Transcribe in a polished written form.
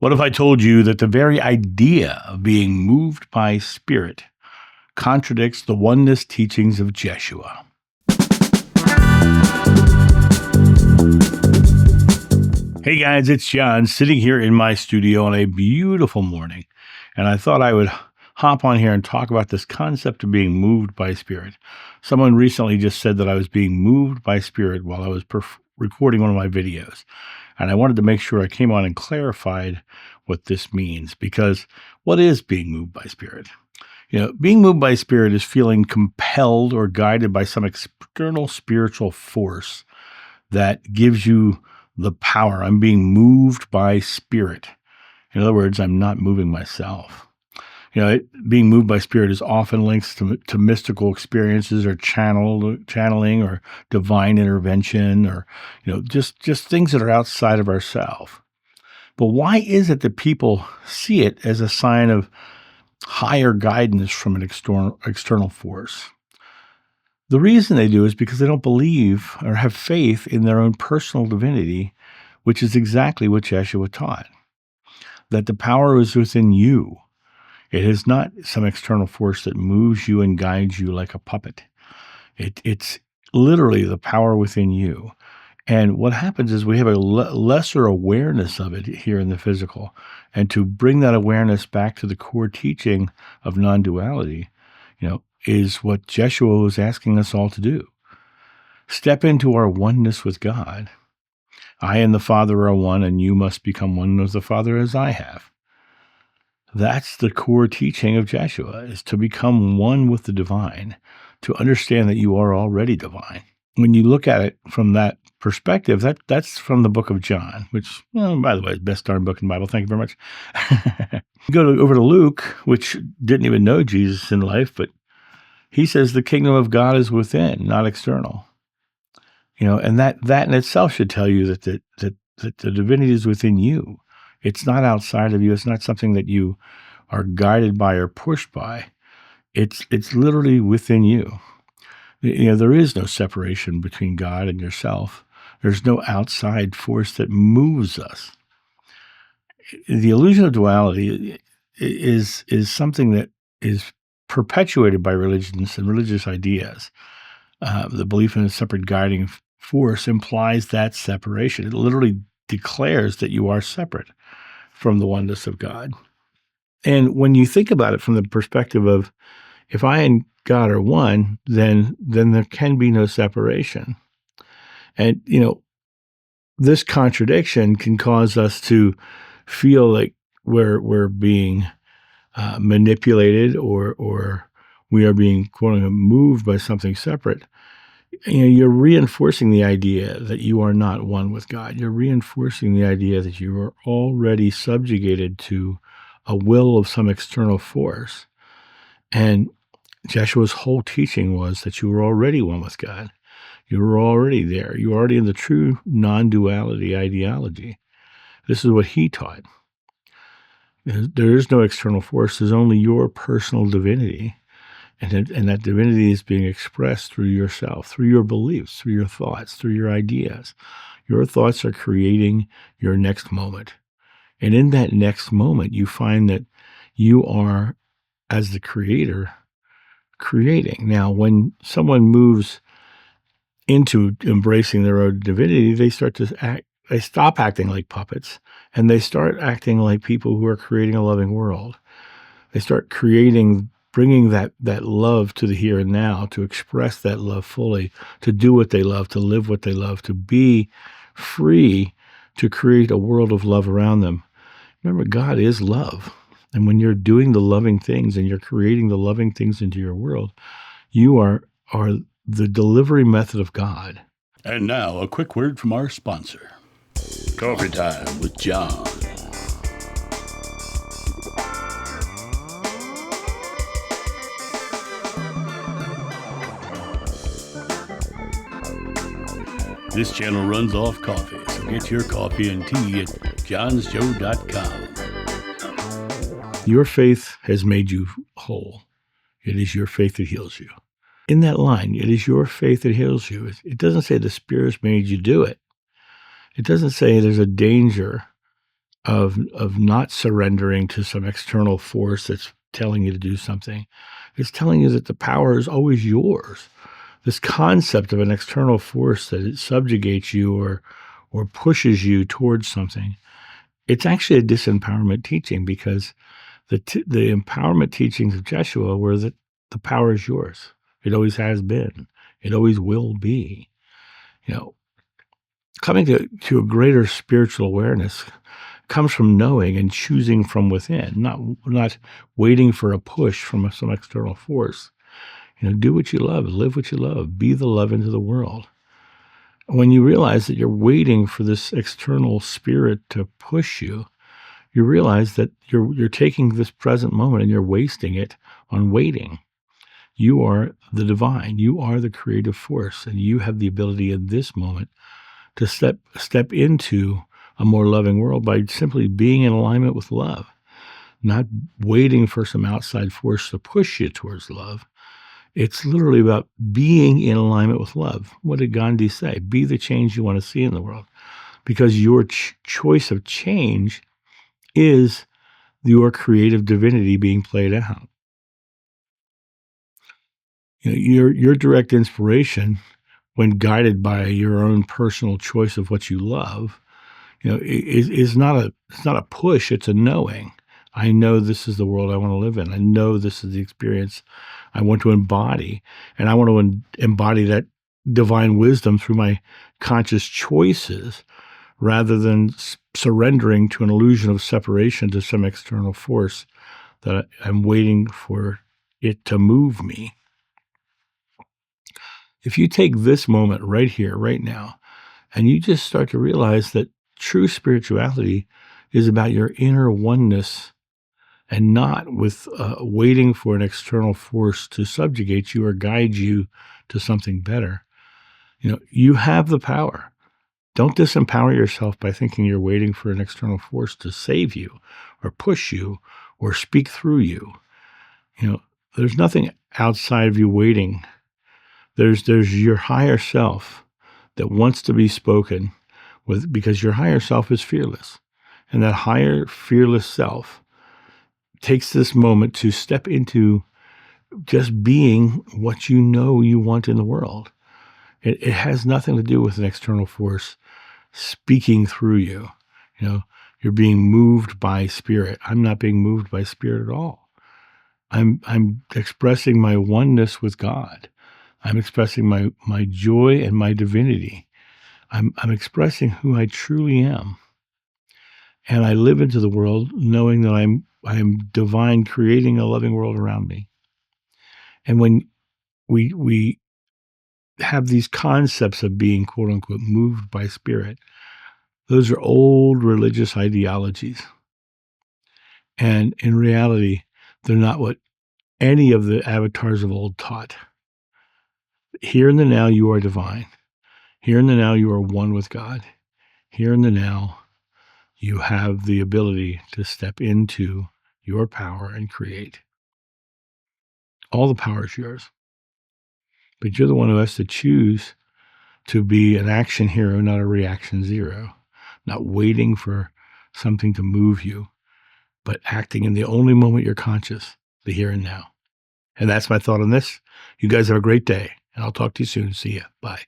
What if I told you that the very idea of being moved by spirit contradicts the oneness teachings of Jeshua? Hey guys, it's John sitting here in my studio on a beautiful morning, and I thought I would hop on here and talk about this concept of being moved by spirit. Someone recently just said that I was being moved by spirit while I was recording one of my videos, and I wanted to make sure I came on and clarified what this means, because what is being moved by spirit? Being moved by spirit is feeling compelled or guided by some external spiritual force that gives you the power. I'm being moved by spirit. In other words, I'm not moving myself. Being moved by spirit is often linked to mystical experiences or channeling or divine intervention or, just things that are outside of ourselves. But why is it that people see it as a sign of higher guidance from an external force? The reason they do is because they don't believe or have faith in their own personal divinity, which is exactly what Jeshua taught, that the power is within you. It is not some external force that moves you and guides you like a puppet. It's literally the power within you. And what happens is we have a lesser awareness of it here in the physical. And to bring that awareness back to the core teaching of non-duality, is what Jeshua was asking us all to do. Step into our oneness with God. I and the Father are one, and you must become one with the Father as I have. That's the core teaching of Jeshua, is to become one with the divine, to understand that you are already divine. When you look at it from that perspective, that's from the book of John, which, by the way, is the best darn book in the Bible. Thank you very much. You go over to Luke, which didn't even know Jesus in life, but he says the kingdom of God is within, not external. And that in itself should tell you that the divinity is within you. It's not outside of you. It's not something that you are guided by or pushed by. It's literally within you. There is no separation between God and yourself. There's no outside force that moves us. The illusion of duality is something that is perpetuated by religions and religious ideas. The belief in a separate guiding force implies that separation. It literally declares that you are separate from the oneness of God. And when you think about it from the perspective of, if I and God are one, then there can be no separation. And, this contradiction can cause us to feel like we're being manipulated or we are being, quote unquote, moved by something separate. You're reinforcing the idea that you are not one with God. You're reinforcing the idea that you are already subjugated to a will of some external force. And Jeshua's whole teaching was that you were already one with God. You were already there. You were already in the true non-duality ideology. This is what he taught. There is no external force. There's only your personal divinity. And that divinity is being expressed through yourself, through your beliefs, through your thoughts, through your ideas. Your thoughts are creating your next moment. And in that next moment, you find that you are, as the creator, creating. Now, when someone moves into embracing their own divinity, they stop acting like puppets, and they start acting like people who are creating a loving world. They start bringing that love to the here and now, to express that love fully, to do what they love, to live what they love, to be free, to create a world of love around them. Remember, God is love. And when you're doing the loving things and you're creating the loving things into your world, you are the delivery method of God. And now, a quick word from our sponsor. Coffee Time with John. This channel runs off coffee, so get your coffee and tea at johnsjoe.com. Your faith has made you whole. It is your faith that heals you. In that line, it is your faith that heals you. It doesn't say the Spirit's made you do it. It doesn't say there's a danger of not surrendering to some external force that's telling you to do something. It's telling you that the power is always yours. This concept of an external force that it subjugates you or pushes you towards something, it's actually a disempowerment teaching, because the empowerment teachings of Jeshua were that the power is yours. It always has been. It always will be. You know, coming to a greater spiritual awareness comes from knowing and choosing from within, not waiting for a push from some external force. Do what you love, live what you love, be the love into the world. When you realize that you're waiting for this external spirit to push you, you realize that you're taking this present moment and you're wasting it on waiting. You are the divine. You are the creative force, and you have the ability in this moment to step into a more loving world by simply being in alignment with love, not waiting for some outside force to push you towards love. It's literally about being in alignment with love. What did Gandhi say? Be the change you want to see in the world, because your choice of change is your creative divinity being played out. Your direct inspiration, when guided by your own personal choice of what you love, it's not a push, it's a knowing. I know this is the world I want to live in. I know this is the experience I want to embody, and I want to embody that divine wisdom through my conscious choices, rather than surrendering to an illusion of separation to some external force that I'm waiting for it to move me. If you take this moment right here, right now, and you just start to realize that true spirituality is about your inner oneness, and not with waiting for an external force to subjugate you or guide you to something better. You have the power. Don't disempower yourself by thinking you're waiting for an external force to save you or push you or speak through you. There's nothing outside of you waiting. There's your higher self that wants to be spoken with, because your higher self is fearless. And that higher fearless self takes this moment to step into just being what you know you want in the world. It has nothing to do with an external force speaking through you. You're being moved by spirit. I'm not being moved by spirit at all. I'm expressing my oneness with God. I'm expressing my joy and my divinity. I'm expressing who I truly am. And I live into the world knowing that I'm divine, creating a loving world around me. And when we have these concepts of being, quote unquote, moved by spirit, those are old religious ideologies. And in reality, they're not what any of the avatars of old taught. Here in the now, you are divine. Here in the now, you are one with God. Here in the now, you have the ability to step into your power and create. All the power is yours. But you're the one who has to choose to be an action hero, not a reaction zero. Not waiting for something to move you, but acting in the only moment you're conscious, the here and now. And that's my thought on this. You guys have a great day, and I'll talk to you soon. See ya. Bye.